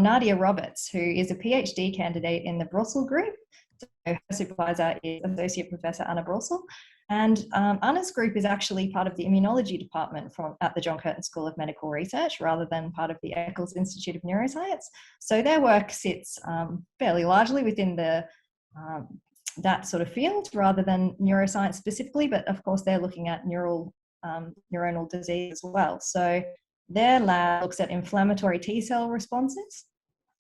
Nadia Roberts, who is a PhD candidate in the Brussel group. So her supervisor is Associate Professor Anna Brussel. And Anna's group is actually part of the immunology department at the John Curtin School of Medical Research, rather than part of the Eccles Institute of Neuroscience. So their work sits fairly largely within that sort of field, rather than neuroscience specifically, but of course they're looking at neuronal disease as well. So their lab looks at inflammatory T-cell responses,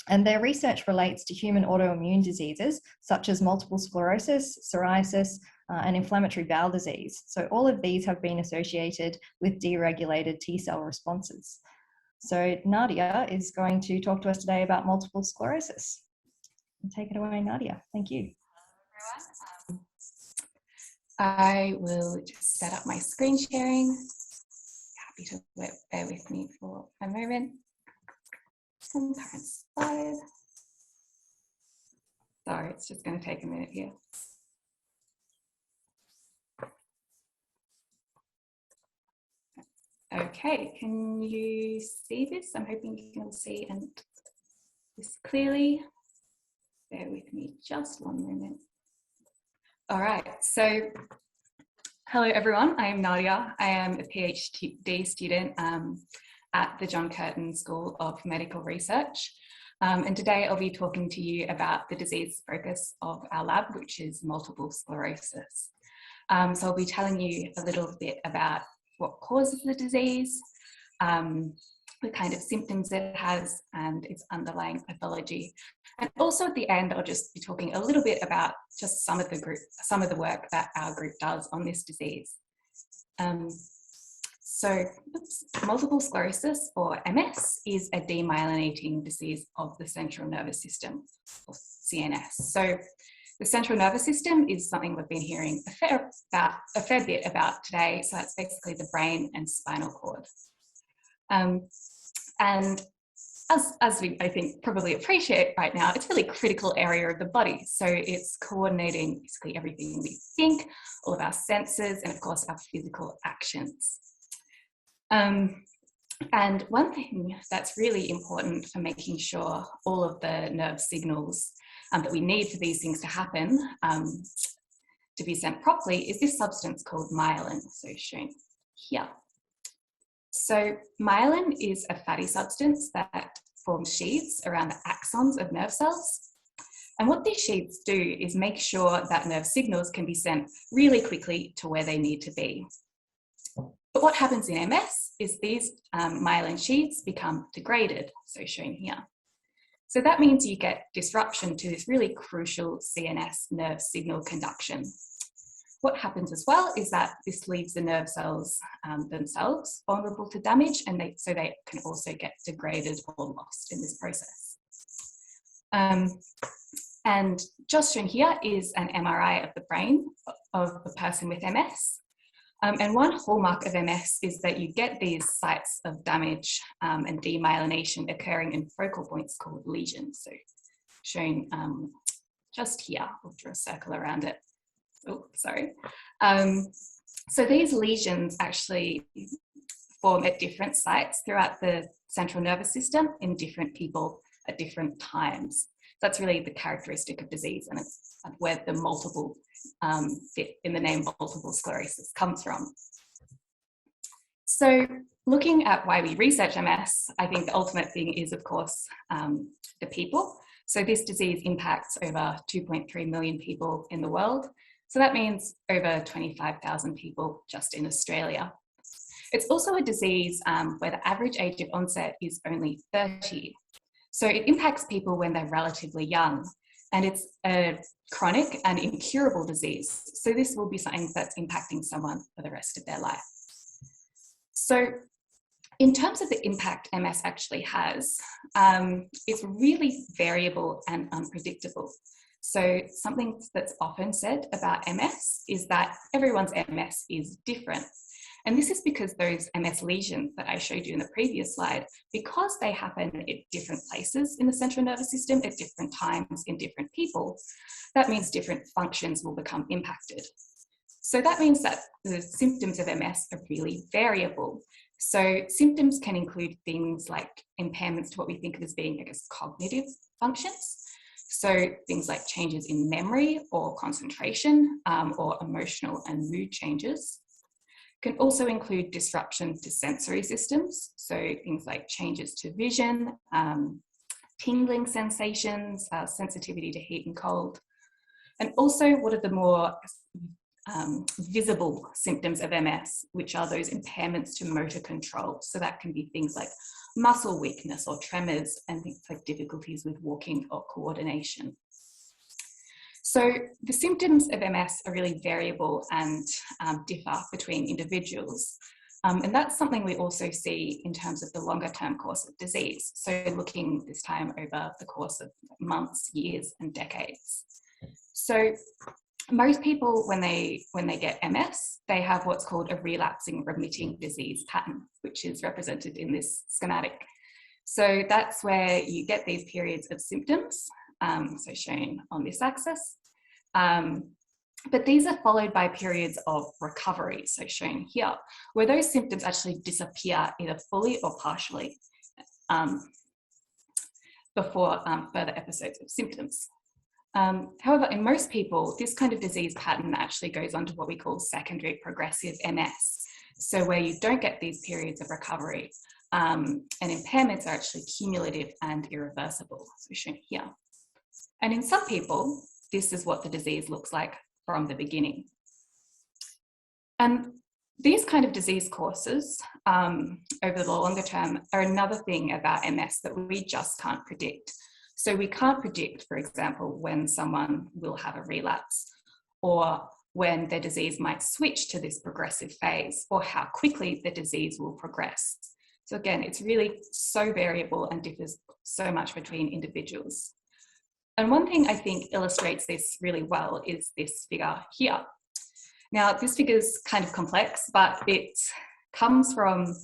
and their research relates to human autoimmune diseases such as multiple sclerosis, psoriasis, and inflammatory bowel disease. So all of these have been associated with deregulated T-cell responses. So Nadia is going to talk to us today about multiple sclerosis. Take it away, Nadia. Thank you. I will just set up my screen sharing. Happy to bear with me for a moment. Some current slide. Sorry, it's just going to take a minute here. Okay, can you see this? I'm hoping you can all see and this clearly. Bear with me just one moment. All right, so hello everyone, I am Nadia. I am a PhD student at the John Curtin School of Medical Research. And today I'll be talking to you about the disease focus of our lab, which is multiple sclerosis. So I'll be telling you a little bit about what causes the disease, the kind of symptoms it has, and its underlying pathology. And also at the end, I'll just be talking a little bit about just some of the work that our group does on this disease. Multiple sclerosis, or MS, is a demyelinating disease of the central nervous system, or CNS. So the central nervous system is something we've been hearing a fair bit about today. So that's basically the brain and spinal cord. And as we, I think, probably appreciate right now, it's a really critical area of the body. So it's coordinating basically everything we think, all of our senses, and of course our physical actions. And one thing that's really important for making sure all of the nerve signals that we need for these things to happen, to be sent properly, is this substance called myelin, so shown here. So myelin is a fatty substance that forms sheaths around the axons of nerve cells. And what these sheaths do is make sure that nerve signals can be sent really quickly to where they need to be. But what happens in MS is these myelin sheaths become degraded, so shown here. So that means you get disruption to this really crucial CNS nerve signal conduction. What happens as well is that this leaves the nerve cells themselves vulnerable to damage, and so they can also get degraded or lost in this process. And just shown here is an MRI of the brain of a person with MS. And one hallmark of MS is that you get these sites of damage and demyelination occurring in focal points called lesions. So shown just here, I'll draw a circle around it. Oh, sorry. So these lesions actually form at different sites throughout the central nervous system in different people at different times. That's really the characteristic of disease, and it's where the multiple bit in the name multiple sclerosis comes from. So looking at why we research MS, I think the ultimate thing is, of course, the people. So this disease impacts over 2.3 million people in the world. So that means over 25,000 people just in Australia. It's also a disease where the average age of onset is only 30. So it impacts people when they're relatively young, and it's a chronic and incurable disease. So this will be something that's impacting someone for the rest of their life. So in terms of the impact MS actually has, it's really variable and unpredictable. So something that's often said about MS is that everyone's MS is different. And this is because those MS lesions that I showed you in the previous slide, because they happen at different places in the central nervous system at different times in different people, that means different functions will become impacted. So that means that the symptoms of MS are really variable. So symptoms can include things like impairments to what we think of as being, I guess, cognitive functions. So things like changes in memory or concentration, or emotional and mood changes. Can also include disruptions to sensory systems. So things like changes to vision, tingling sensations, sensitivity to heat and cold. And also what are the more visible symptoms of MS, which are those impairments to motor control. So that can be things like muscle weakness or tremors, and things like difficulties with walking or coordination. So the symptoms of MS are really variable and differ between individuals. And that's something we also see in terms of the longer term course of disease. So looking this time over the course of months, years, and decades. So most people, when they get MS, they have what's called a relapsing remitting disease pattern, which is represented in this schematic. So that's where you get these periods of symptoms, so shown on this axis. But these are followed by periods of recovery, so shown here, where those symptoms actually disappear either fully or partially before further episodes of symptoms. However, in most people, this kind of disease pattern actually goes on to what we call secondary progressive MS. So where you don't get these periods of recovery, and impairments are actually cumulative and irreversible, so shown here. And in some people, this is what the disease looks like from the beginning. And these kind of disease courses over the longer term are another thing about MS that we just can't predict. So we can't predict, for example, when someone will have a relapse, or when their disease might switch to this progressive phase, or how quickly the disease will progress. So again, it's really so variable and differs so much between individuals. And one thing I think illustrates this really well is this figure here. Now, this figure is kind of complex, but it comes from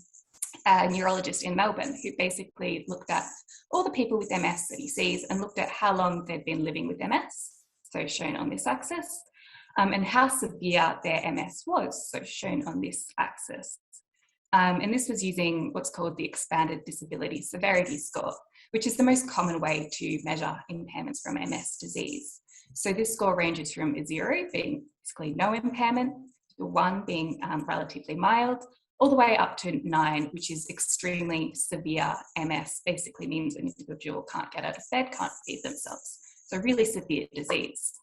a neurologist in Melbourne who basically looked at all the people with MS that he sees and looked at how long they'd been living with MS, so shown on this axis, and how severe their MS was, so shown on this axis. And this was using what's called the Expanded Disability Severity Score, which is the most common way to measure impairments from MS disease. So this score ranges from a 0 being basically no impairment, to 1 being relatively mild, all the way up to 9, which is extremely severe MS, basically means an individual can't get out of bed, can't feed themselves. So really severe disease.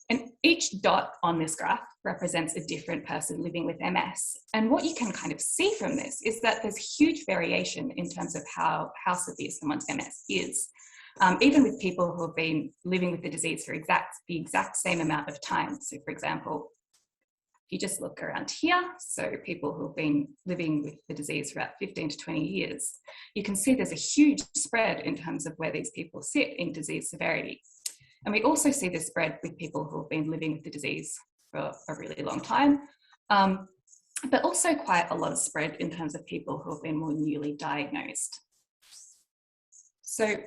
And each dot on this graph represents a different person living with MS. And what you can kind of see from this is that there's huge variation in terms of how severe someone's MS is. Even with people who have been living with the disease for the exact same amount of time. So for example, if you just look around here, so people who've been living with the disease for about 15 to 20 years, you can see there's a huge spread in terms of where these people sit in disease severity. And we also see this spread with people who have been living with the disease for a really long time, but also quite a lot of spread in terms of people who have been more newly diagnosed. So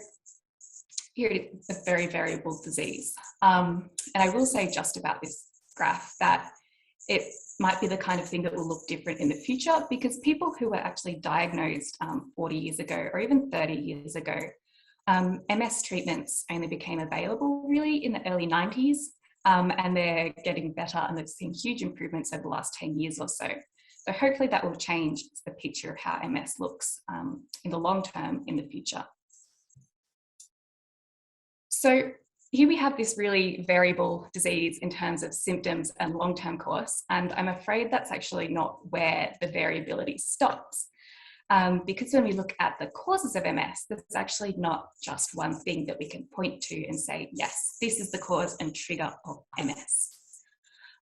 here it is, a very variable disease. And I will say just about this graph that it might be the kind of thing that will look different in the future, because people who were actually diagnosed 40 years ago or even 30 years ago, MS treatments only became available really in the early 90s, and they're getting better, and they've seen huge improvements over the last 10 years or so. So hopefully that will change the picture of how MS looks in the long term in the future. So here we have this really variable disease in terms of symptoms and long-term course, and I'm afraid that's actually not where the variability stops. Because when we look at the causes of MS, there's actually not just one thing that we can point to and say, yes, this is the cause and trigger of MS.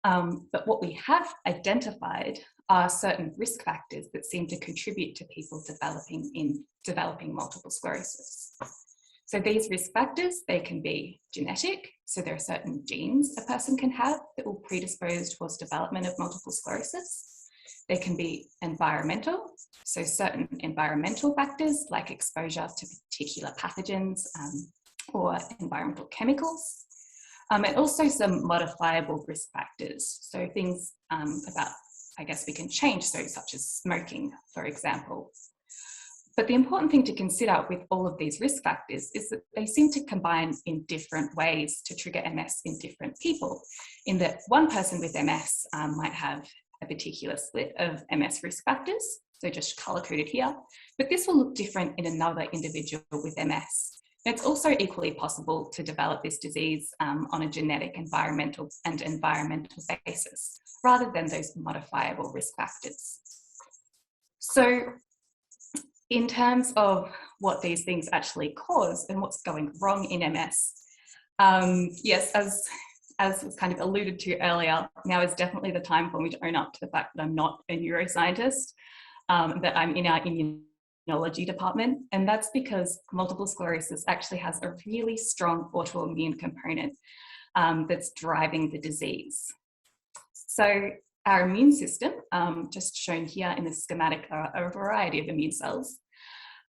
But what we have identified are certain risk factors that seem to contribute to people developing multiple sclerosis. So these risk factors, they can be genetic. So there are certain genes a person can have that will predispose towards development of multiple sclerosis. They can be environmental. So certain environmental factors like exposure to particular pathogens or environmental chemicals. And also some modifiable risk factors. So things about I guess we can change, so such as smoking, for example. But the important thing to consider with all of these risk factors is that they seem to combine in different ways to trigger MS in different people, in that one person with MS might have a particular split of MS risk factors, so just color-coded here, but this will look different in another individual with MS. And it's also equally possible to develop this disease on a genetic, environmental basis, rather than those modifiable risk factors. So, in terms of what these things actually cause and what's going wrong in MS, yes, as was kind of alluded to earlier, now is definitely the time for me to own up to the fact that I'm not a neuroscientist, that I'm in our immunology department, and that's because multiple sclerosis actually has a really strong autoimmune component that's driving the disease. So our immune system, just shown here in this schematic, are a variety of immune cells.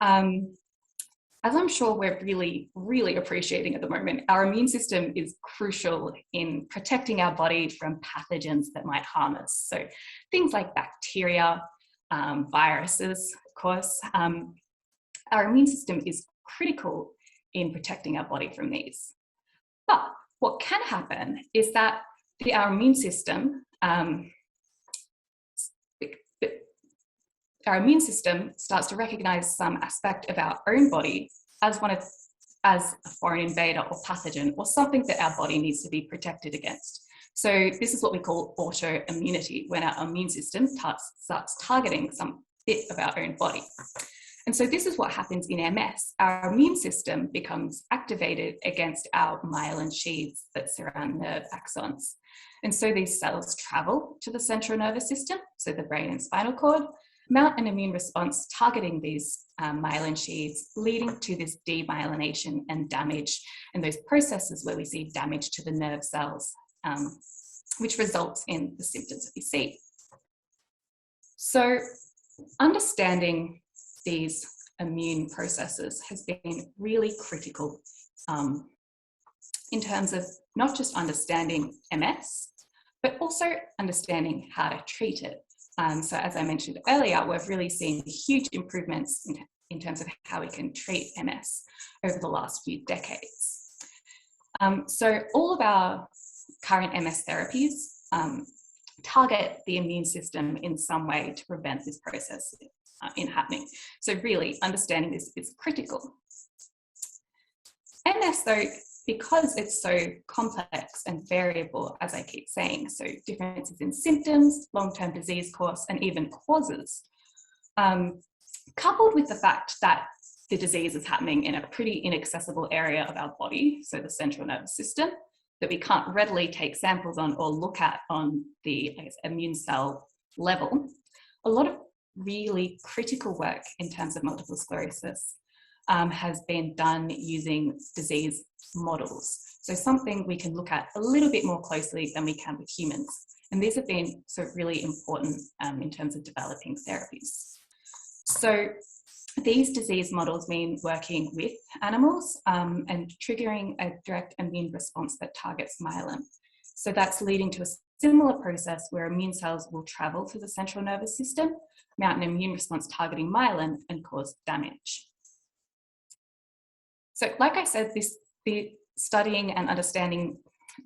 As I'm sure we're really, really appreciating at the moment, our immune system is crucial in protecting our body from pathogens that might harm us. So things like bacteria, viruses, of course. Our immune system is critical in protecting our body from these. But what can happen is that our immune system starts to recognize some aspect of our own body as a foreign invader or pathogen, or something that our body needs to be protected against. So this is what we call autoimmunity, when our immune system starts targeting some bit of our own body. And so this is what happens in MS. Our immune system becomes activated against our myelin sheaths that surround nerve axons. And so these cells travel to the central nervous system, so the brain and spinal cord, mount an immune response targeting these myelin sheaths, leading to this demyelination and damage, and those processes where we see damage to the nerve cells, which results in the symptoms that we see. So understanding these immune processes has been really critical in terms of not just understanding MS, but also understanding how to treat it. So as I mentioned earlier, we've really seen huge improvements in terms of how we can treat MS over the last few decades. So all of our current MS therapies target the immune system in some way to prevent this process in happening. So really understanding this is critical. MS though, because it's so complex and variable, as I keep saying, so differences in symptoms, long-term disease course, and even causes, coupled with the fact that the disease is happening in a pretty inaccessible area of our body, so the central nervous system, that we can't readily take samples on or look at on the, I guess, immune cell level, a lot of really critical work in terms of multiple sclerosis has been done using disease models. So something we can look at a little bit more closely than we can with humans. And these have been so really important in terms of developing therapies. So these disease models mean working with animals and triggering a direct immune response that targets myelin. So that's leading to a similar process where immune cells will travel to the central nervous system, mount an immune response targeting myelin, and cause damage. So like I said, the studying and understanding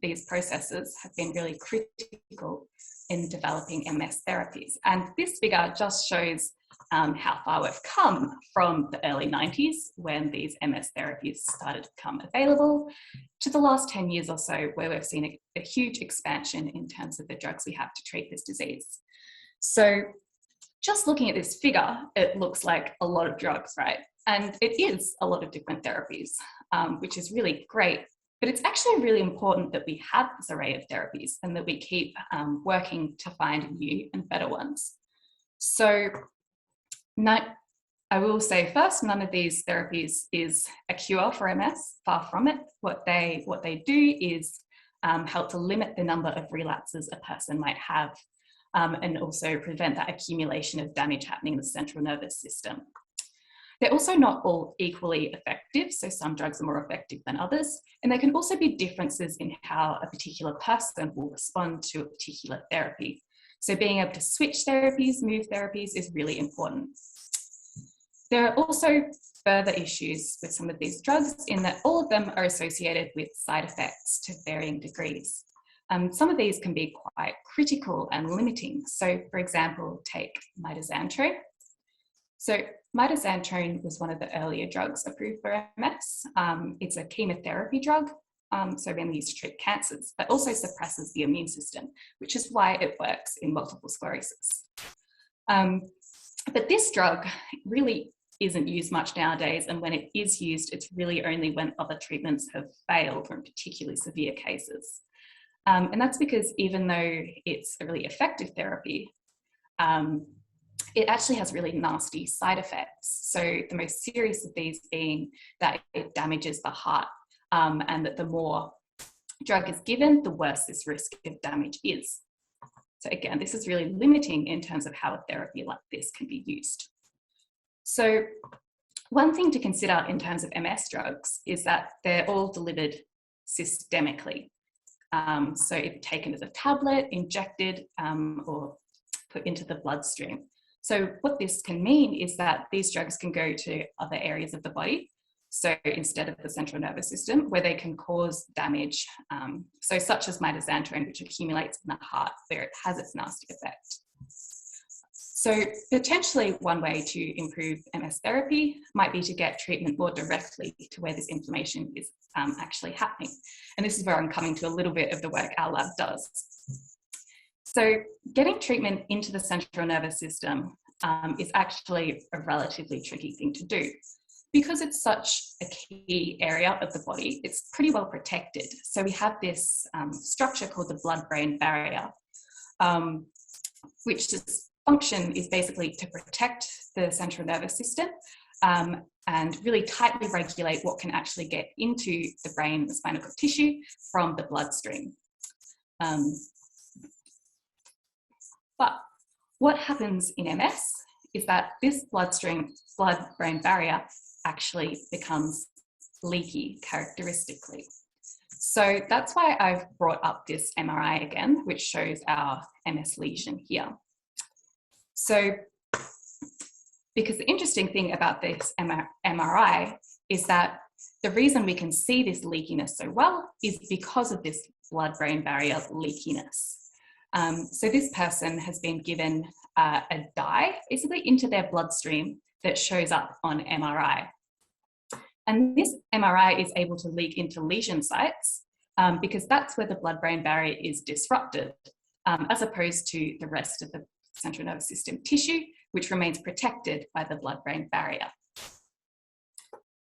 these processes have been really critical in developing MS therapies. And this figure just shows how far we've come from the early 90s, when these MS therapies started to become available, to the last 10 years or so, where we've seen a huge expansion in terms of the drugs we have to treat this disease. So just looking at this figure, it looks like a lot of drugs, right? And it is a lot of different therapies, which is really great. But it's actually really important that we have this array of therapies and that we keep working to find new and better ones. So I will say first, none of these therapies is a cure for MS, far from it. What they do is help to limit the number of relapses a person might have, and also prevent that accumulation of damage happening in the central nervous system. They're also not all equally effective, so some drugs are more effective than others, and there can also be differences in how a particular person will respond to a particular therapy. So being able to switch therapies, move therapies is really important. There are also further issues with some of these drugs in that all of them are associated with side effects to varying degrees. Some of these can be quite critical and limiting. So for example, take mitoxantrone. So mitoxantrone was one of the earlier drugs approved for MS. It's a chemotherapy drug, so mainly used to treat cancers, but also suppresses the immune system, which is why it works in multiple sclerosis. But this drug really isn't used much nowadays, and when it is used, it's really only when other treatments have failed or in particularly severe cases. And that's because even though it's a really effective therapy, it actually has really nasty side effects. So the most serious of these being that it damages the heart, and that the more drug is given, the worse this risk of damage is. So again, this is really limiting in terms of how a therapy like this can be used. So one thing to consider in terms of MS drugs is that they're all delivered systemically. So if taken as a tablet, injected, or put into the bloodstream. So what this can mean is that these drugs can go to other areas of the body. So instead of the central nervous system, where they can cause damage, so such as mitoxantrone, which accumulates in the heart, where it has its nasty effect. So potentially one way to improve MS therapy might be to get treatment more directly to where this inflammation is actually happening. And this is where I'm coming to a little bit of the work our lab does. So getting treatment into the central nervous system is actually a relatively tricky thing to do. Because it's such a key area of the body, it's pretty well protected. So we have this structure called the blood-brain barrier, which its function is basically to protect the central nervous system and really tightly regulate what can actually get into the brain and the spinal cord tissue from the bloodstream. But what happens in MS is that this blood-brain barrier actually becomes leaky characteristically. So that's why I've brought up this MRI again, which shows our MS lesion here. So, because the interesting thing about this MRI is that the reason we can see this leakiness so well is because of this blood-brain barrier leakiness. So this person has been given a dye basically into their bloodstream that shows up on MRI. And this MRI is able to leak into lesion sites because that's where the blood-brain barrier is disrupted, as opposed to the rest of the central nervous system tissue, which remains protected by the blood-brain barrier.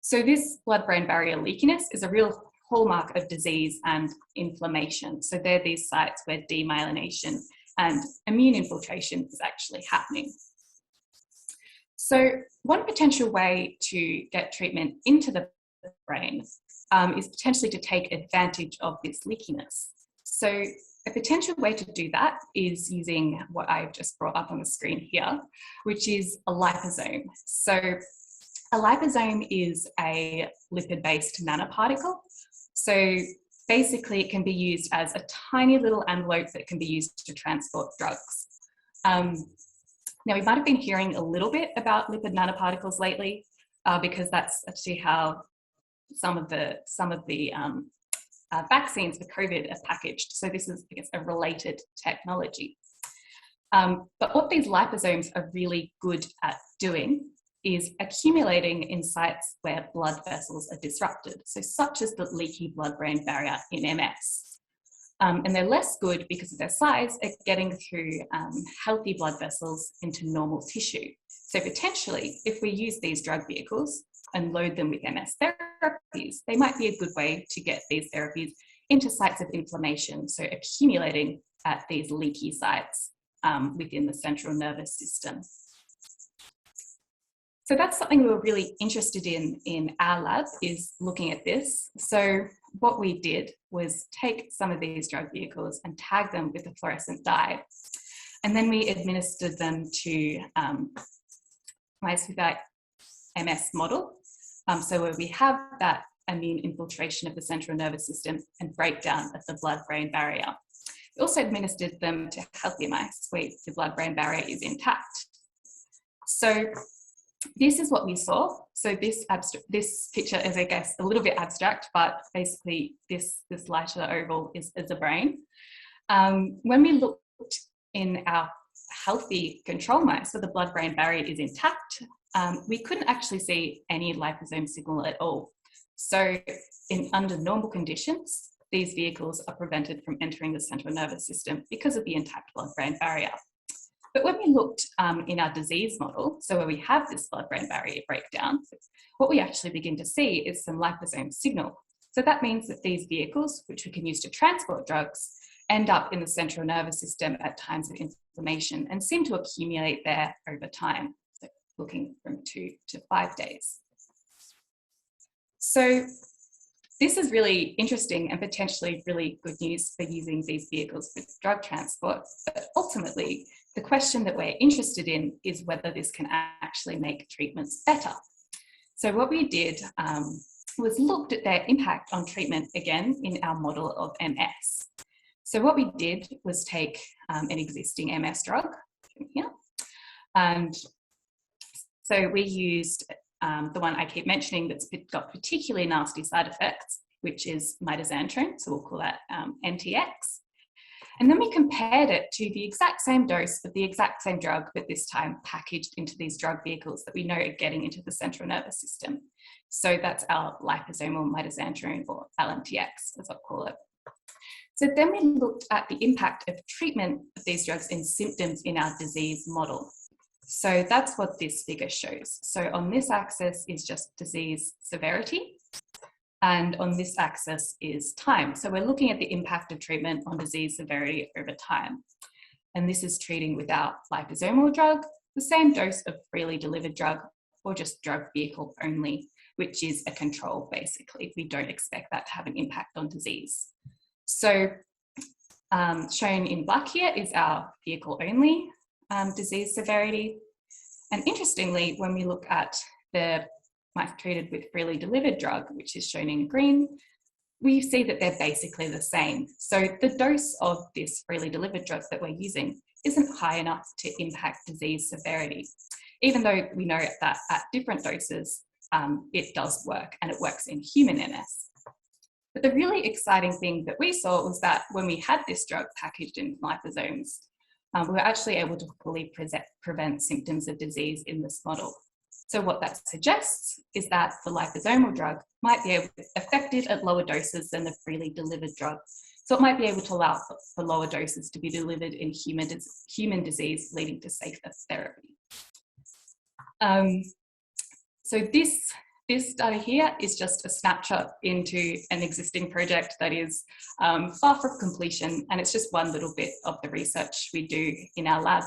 So this blood-brain barrier leakiness is a real hallmark of disease and inflammation. So they're these sites where demyelination and immune infiltration is actually happening. So one potential way to get treatment into the brain is potentially to take advantage of this leakiness. So a potential way to do that is using what I've just brought up on the screen here, which is a liposome. So a liposome is a lipid-based nanoparticle. So basically it can be used as a tiny little envelope that can be used to transport drugs. Now we might have been hearing a little bit about lipid nanoparticles lately because that's actually how some of the vaccines for COVID are packaged. So this is, I guess, a related technology. But what these liposomes are really good at doing is accumulating in sites where blood vessels are disrupted. So such as the leaky blood-brain barrier in MS. And they're less good because of their size at getting through healthy blood vessels into normal tissue. So potentially, if we use these drug vehicles and load them with MS therapies, they might be a good way to get these therapies into sites of inflammation, so accumulating at these leaky sites within the central nervous system. So that's something we were really interested in our lab, is looking at this. So what we did was take some of these drug vehicles and tag them with a fluorescent dye. And then we administered them to mice with that MS model. So where we have that immune infiltration of the central nervous system and breakdown of the blood-brain barrier. We also administered them to healthy mice where the blood-brain barrier is intact. So this is what we saw. So this picture is, I guess, a little bit abstract, but basically this lighter oval is a brain. When we looked in our healthy control mice, so the blood-brain barrier is intact, we couldn't actually see any liposome signal at all. So under normal conditions, these vehicles are prevented from entering the central nervous system because of the intact blood-brain barrier. But when we looked in our disease model, so where we have this blood-brain barrier breakdown, what we actually begin to see is some liposome signal. So that means that these vehicles, which we can use to transport drugs, end up in the central nervous system at times of inflammation and seem to accumulate there over time, so looking from 2 to 5 days. So this is really interesting and potentially really good news for using these vehicles for drug transport. But ultimately, the question that we're interested in is whether this can actually make treatments better. So what we did was looked at their impact on treatment again in our model of MS. So what we did was take an existing MS drug here. And so we used the one I keep mentioning that's got particularly nasty side effects, which is mitoxantrone, so we'll call that MTX. And then we compared it to the exact same dose of the exact same drug, but this time packaged into these drug vehicles that we know are getting into the central nervous system. So that's our liposomal mitoxantrone, or LMTX, as I'll call it. So then we looked at the impact of treatment of these drugs in symptoms in our disease model. So that's what this figure shows. So on this axis is just disease severity, and on this axis is time. So we're looking at the impact of treatment on disease severity over time. And this is treating without liposomal drug, the same dose of freely delivered drug, or just drug vehicle only, which is a control basically. We don't expect that to have an impact on disease. So shown in black here is our vehicle only disease severity. And interestingly, when we look at the mice treated with freely delivered drug, which is shown in green, we see that they're basically the same. So the dose of this freely delivered drug that we're using isn't high enough to impact disease severity, even though we know that at different doses, it does work, and it works in human MS. But the really exciting thing that we saw was that when we had this drug packaged in liposomes, we were actually able to fully prevent symptoms of disease in this model. So what that suggests is that the liposomal drug might be effective at lower doses than the freely delivered drug. So it might be able to allow for lower doses to be delivered in human disease, leading to safer therapy. So this study here is just a snapshot into an existing project that is far from completion, and it's just one little bit of the research we do in our lab.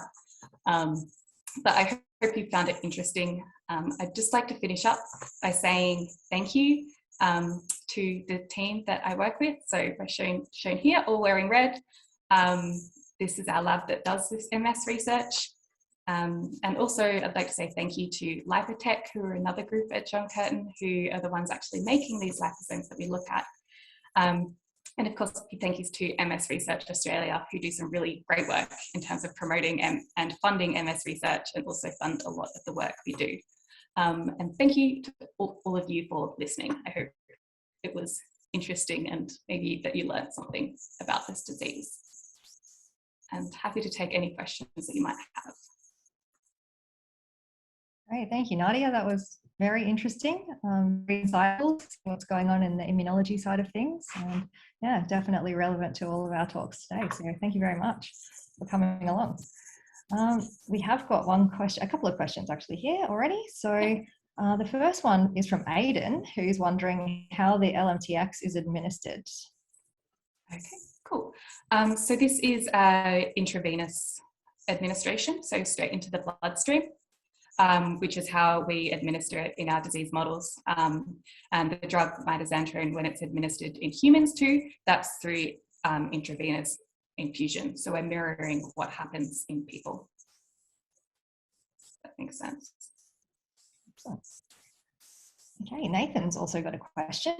But I hope you found it interesting. I'd just like to finish up by saying thank you to the team that I work with. So by shown here, all wearing red. This is our lab that does this MS research. And also I'd like to say thank you to Lipotech, who are another group at John Curtin, who are the ones actually making these liposomes that we look at. And of course, thank yous to MS Research Australia, who do some really great work in terms of promoting and funding MS research, and also fund a lot of the work we do. And thank you to all of you for listening. I hope it was interesting and maybe that you learned something about this disease. And happy to take any questions that you might have. Great, thank you, Nadia. That was very interesting, very insightful, what's going on in the immunology side of things, and yeah, definitely relevant to all of our talks today. So thank you very much for coming along. We have got a couple of questions actually here already. So the first one is from Aidan, who's wondering how the LMTX is administered. Okay, cool. So this is intravenous administration, so straight into the bloodstream. Which is how we administer it in our disease models. And the drug mitoxantrone, when it's administered in humans too, that's through intravenous infusion. So we're mirroring what happens in people. That makes sense. Okay, Nathan's also got a question.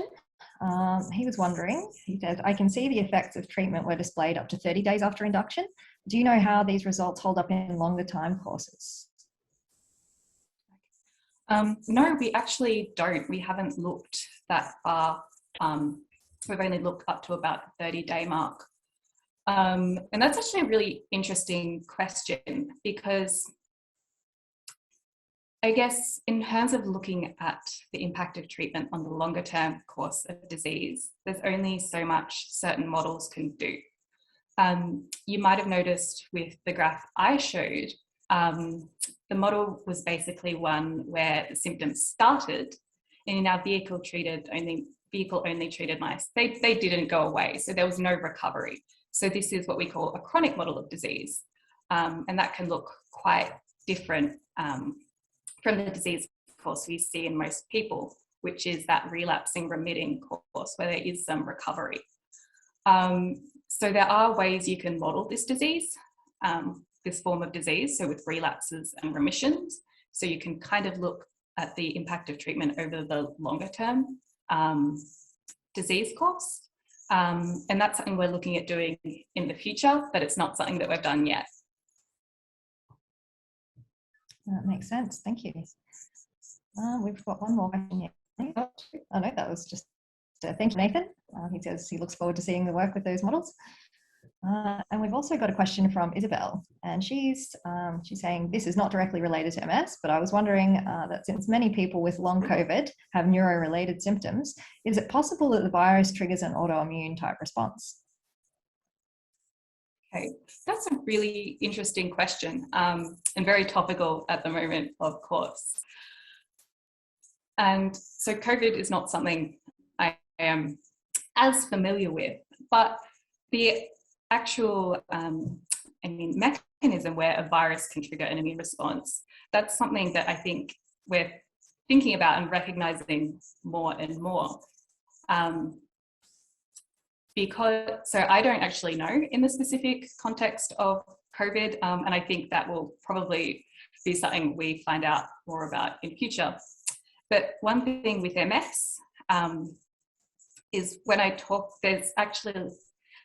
he was wondering, he says, I can see the effects of treatment were displayed up to 30 days after induction. Do you know how these results hold up in longer time courses? No, we actually don't. We haven't looked that far. We've only looked up to about the 30-day mark. And that's actually a really interesting question, because I guess in terms of looking at the impact of treatment on the longer term course of disease, there's only so much certain models can do. You might have noticed with the graph I showed, the model was basically one where the symptoms started, and in our vehicle only treated mice, they didn't go away, so there was no recovery. So this is what we call a chronic model of disease, and that can look quite different from the disease course we see in most people, which is that relapsing remitting course where there is some recovery. So there are ways you can model this disease, this form of disease, so with relapses and remissions. So you can kind of look at the impact of treatment over the longer term disease course. And that's something we're looking at doing in the future, but it's not something that we've done yet. That makes sense. Thank you. We've got one more question here. Oh no, that was just thank you, Nathan. He says he looks forward to seeing the work with those models. And we've also got a question from Isabel, and she's saying this is not directly related to MS, but I was wondering that since many people with long COVID have neuro-related symptoms, is it possible that the virus triggers an autoimmune type response? Okay, that's a really interesting question, and very topical at the moment, of course. And so COVID is not something I am as familiar with, but the actual mechanism where a virus can trigger an immune response, that's something that I think we're thinking about and recognizing more and more. So I don't actually know in the specific context of COVID, and I think that will probably be something we find out more about in future. But one thing with MS is when I talk, there's actually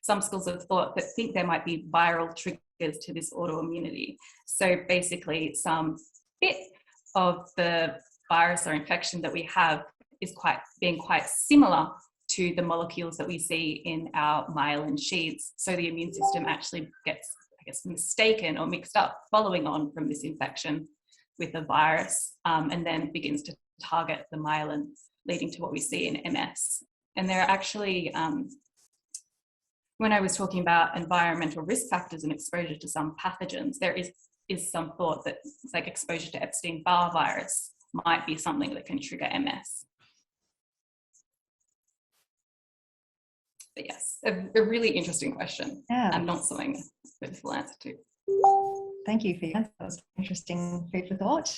some schools of thought that think there might be viral triggers to this autoimmunity. So basically some bit of the virus or infection that we have is being quite similar to the molecules that we see in our myelin sheaths. So the immune system actually gets, I guess, mistaken or mixed up following on from this infection with the virus, and then begins to target the myelin, leading to what we see in MS. And there are actually, when I was talking about environmental risk factors and exposure to some pathogens, there is some thought that like exposure to Epstein-Barr virus might be something that can trigger MS. But yes, a really interesting question, and not something with a full answer to. Thank you for your answer. That was interesting food for thought.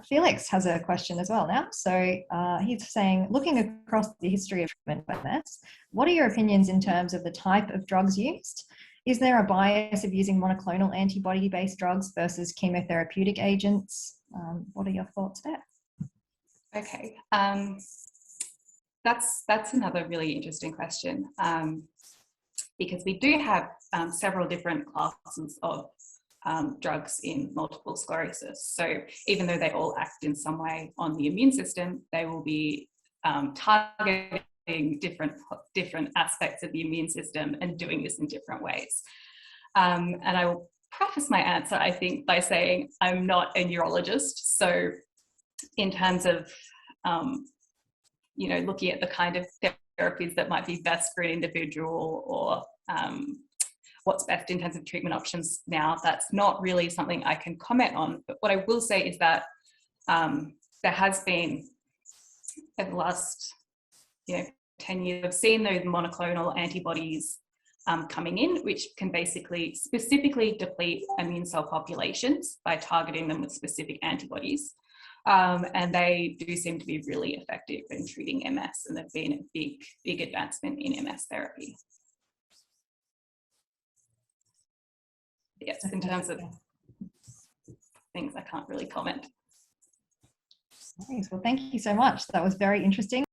Felix has a question as well now. So he's saying, looking across the history of treatment of MS, what are your opinions in terms of the type of drugs used? Is there a bias of using monoclonal antibody-based drugs versus chemotherapeutic agents? What are your thoughts there? Okay, that's another really interesting question, because we do have several different classes of drugs in multiple sclerosis. So even though they all act in some way on the immune system, they will be targeting different aspects of the immune system and doing this in different ways. And I will preface my answer, I think, by saying I'm not a neurologist. So in terms of, looking at the kind of therapies that might be best for an individual, or what's best in terms of treatment options now, that's not really something I can comment on. But what I will say is that there has been, in the last 10 years, I've seen those monoclonal antibodies coming in, which can basically specifically deplete immune cell populations by targeting them with specific antibodies. And they do seem to be really effective in treating MS, and they've been a big advancement in MS therapy. Yes, in terms of things I can't really comment. Well, thank you so much. That was very interesting.